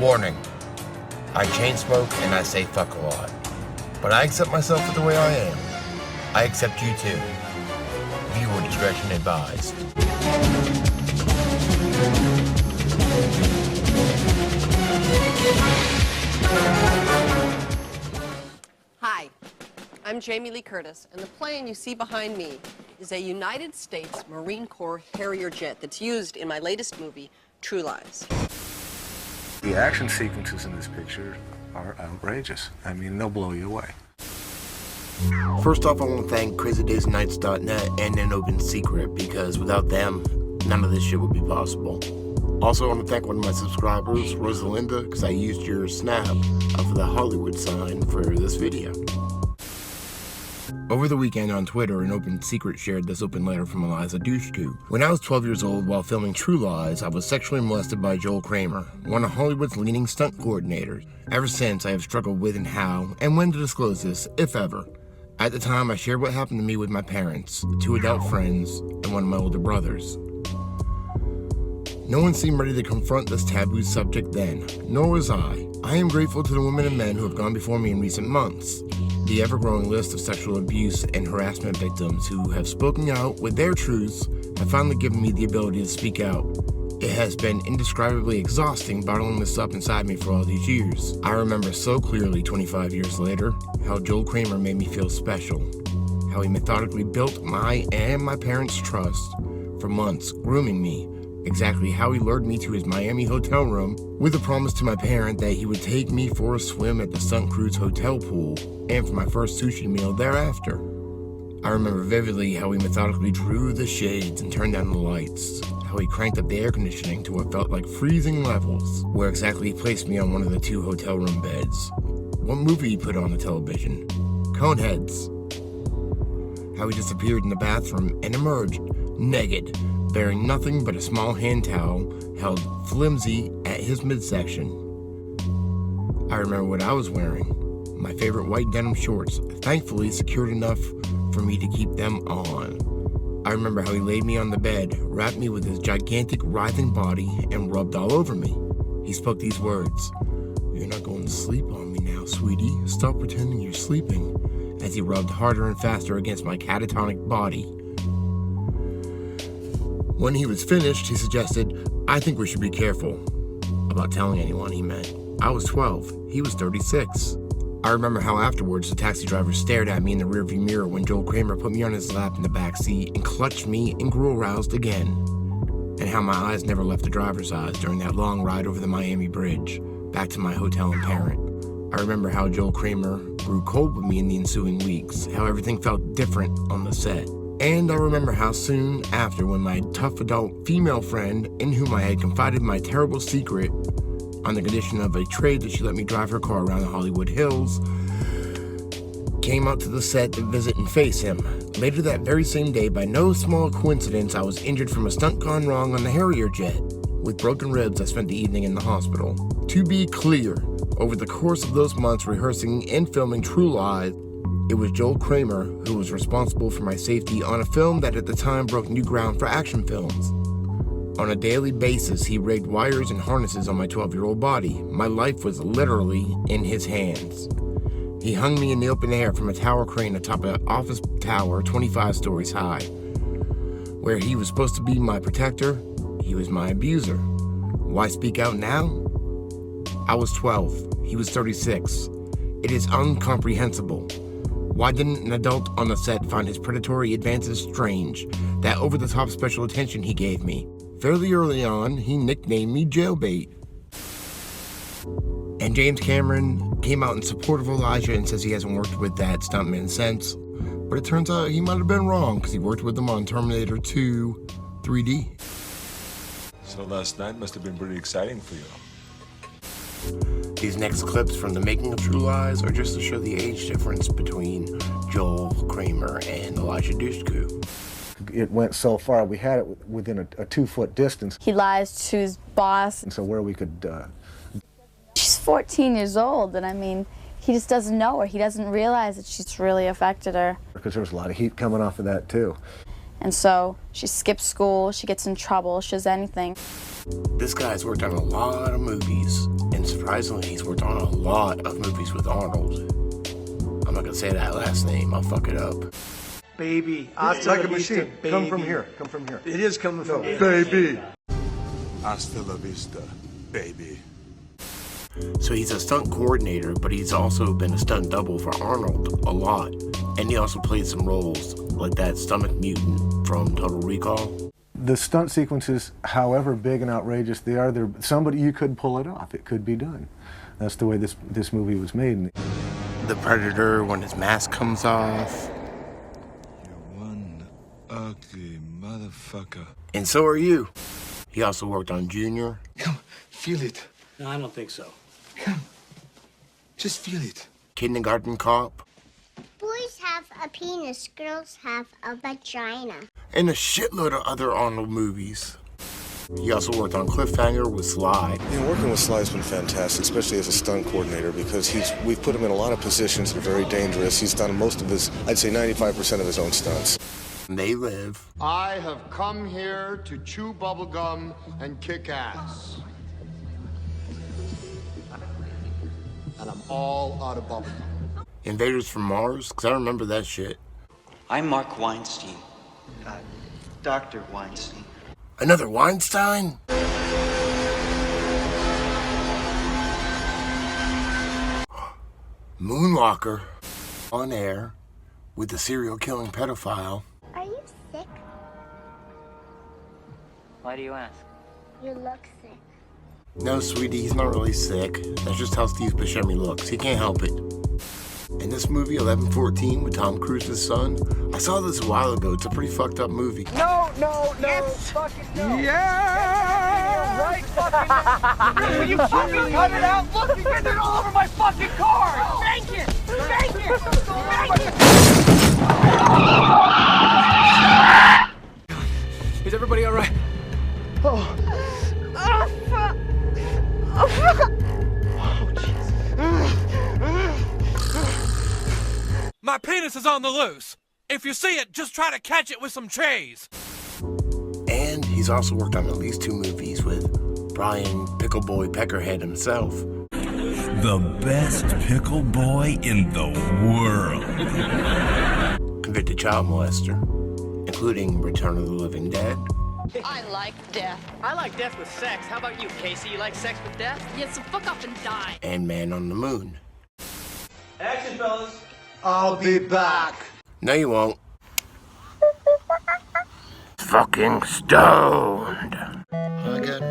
Warning, I chain smoke and I say fuck a lot. But I accept myself for the way I am. I accept you too. Viewer discretion advised. Hi, I'm Jamie Lee Curtis, and the plane you see behind me is a United States Marine Corps Harrier jet that's used in my latest movie, True Lies. The action sequences in this picture are outrageous. I mean, they'll blow you away. First off, I want to thank crazydaysandnights.net and An Open Secret, because without them, none of this shit would be possible. Also, I want to thank one of my subscribers, Rosalinda, because I used your snap of the Hollywood sign for this video. Over the weekend on Twitter, An Open Secret shared this open letter from Eliza Dushku. When I was 12 years old, while filming True Lies, I was sexually molested by Joel Kramer, one of Hollywood's leading stunt coordinators. Ever since, I have struggled with and how, and when to disclose this, if ever. At the time, I shared what happened to me with my parents, 2 adult friends, and one of my older brothers. No one seemed ready to confront this taboo subject then, nor was I. I am grateful to the women and men who have gone before me in recent months. The ever-growing list of sexual abuse and harassment victims who have spoken out with their truths have finally given me the ability to speak out. It has been indescribably exhausting bottling this up inside me for all these years. I remember so clearly 25 years later how Joel Kramer made me feel special, how he methodically built my and my parents' trust for months, grooming me, exactly how he lured me to his Miami hotel room with a promise to my parent that he would take me for a swim at the Stunt Crew's hotel pool and for my first sushi meal thereafter. I remember vividly how he methodically drew the shades and turned down the lights, how he cranked up the air conditioning to what felt like freezing levels, where exactly he placed me on one of the 2 hotel room beds, what movie he put on the television, Coneheads, how he disappeared in the bathroom and emerged, naked, bearing nothing but a small hand towel held flimsy at his midsection. I remember what I was wearing, my favorite white denim shorts, thankfully secured enough for me to keep them on. I remember how he laid me on the bed, wrapped me with his gigantic writhing body, and rubbed all over me. He spoke these words, "You're not going to sleep on me now, sweetie. Stop pretending you're sleeping," as he rubbed harder and faster against my catatonic body. When he was finished, he suggested, "I think we should be careful about telling anyone," he meant. I was 12. He was 36. I remember how afterwards the taxi driver stared at me in the rearview mirror when Joel Kramer put me on his lap in the back seat and clutched me and grew aroused again. And how my eyes never left the driver's eyes during that long ride over the Miami Bridge, back to my hotel and parent. I remember how Joel Kramer grew cold with me in the ensuing weeks, how everything felt different on the set. And I remember how soon after, when my tough adult female friend, in whom I had confided my terrible secret on the condition of a trade that she let me drive her car around the Hollywood Hills, came out to the set to visit and face him. Later that very same day, by no small coincidence, I was injured from a stunt gone wrong on the Harrier jet. With broken ribs, I spent the evening in the hospital. To be clear, over the course of those months rehearsing and filming True Lies, it was Joel Kramer who was responsible for my safety on a film that at the time broke new ground for action films. On a daily basis, he rigged wires and harnesses on my 12-year-old body. My life was literally in his hands. He hung me in the open air from a tower crane atop an office tower 25 stories high. Where he was supposed to be my protector, he was my abuser. Why speak out now? I was 12. He was 36. It is incomprehensible. Why didn't an adult on the set find his predatory advances strange, that over-the-top special attention he gave me? Fairly early on, he nicknamed me Jailbait. And James Cameron came out in support of Elijah and says he hasn't worked with that stuntman since. But it turns out he might have been wrong, because he worked with them on Terminator 2 3D. So last night must have been pretty exciting for you. These next clips from the making of True Lies are just to show the age difference between Joel Kramer and Eliza Dushku. It went so far, we had it within a 2-foot distance. He lies to his boss. And so where we could... She's 14 years old, and I mean, he just doesn't know her. He doesn't realize that she's really affected her. Because there was a lot of heat coming off of that, too. And so she skips school, she gets in trouble, she does anything. This guy's worked on a lot of movies, and Surprisingly, he's worked on a lot of movies with Arnold. I'm not gonna say that last name, I'll fuck it up. Baby. It's like a machine. Baby. Come from here. Come from here. It is coming from here. Baby. Hasta la vista, baby. So he's a stunt coordinator, but he's also been a stunt double for Arnold a lot. And he also played some roles like that stomach mutant from Total Recall. The stunt sequences, however big and outrageous they are, somebody, you could pull it off. It could be done. That's the way this movie was made. The Predator, when his mask comes off. You're one ugly motherfucker. And so are you. He also worked on Junior. Come, feel it. No, I don't think so. Come, just feel it. Kindergarten Cop. Boys have a penis, girls have a vagina. And a shitload of other Arnold movies. He also worked on Cliffhanger with Sly. Working with Sly's been fantastic, especially as a stunt coordinator, because we've put him in a lot of positions that are very dangerous. He's done most of his, I'd say 95% of his own stunts. They Live. I have come here to chew bubblegum and kick ass. And I'm all out of bubblegum. Invaders from Mars, because I remember that shit. I'm Mark Weinstein. Dr. Weinstein. Another Weinstein? Moonwalker. On air with the serial killing pedophile. Are you sick? Why do you ask? You look sick. No, sweetie, he's not really sick. That's just how Steve Buscemi looks. He can't help it. In this movie, 11-14, with Tom Cruise's son, I saw this a while ago. It's a pretty fucked up movie. No, fucking no. Yeah! Right fucking. Will you fucking cut it out? Look, you get it all over my fucking car. Thank you. Thank you. Is everybody all right? Oh. Oh, fuck. Oh, fuck. My penis is on the loose. If you see it, just try to catch it with some cheese. And he's also worked on at least 2 movies with Brian Pickleboy Peckerhead himself. The best pickle boy in the world. Convicted child molester, including Return of the Living Dead. I like death. I like death with sex. How about you, Casey? You like sex with death? Yeah, so fuck up and die. And Man on the Moon. Action, fellas. I'll be back. No, you won't. Fucking stoned. I got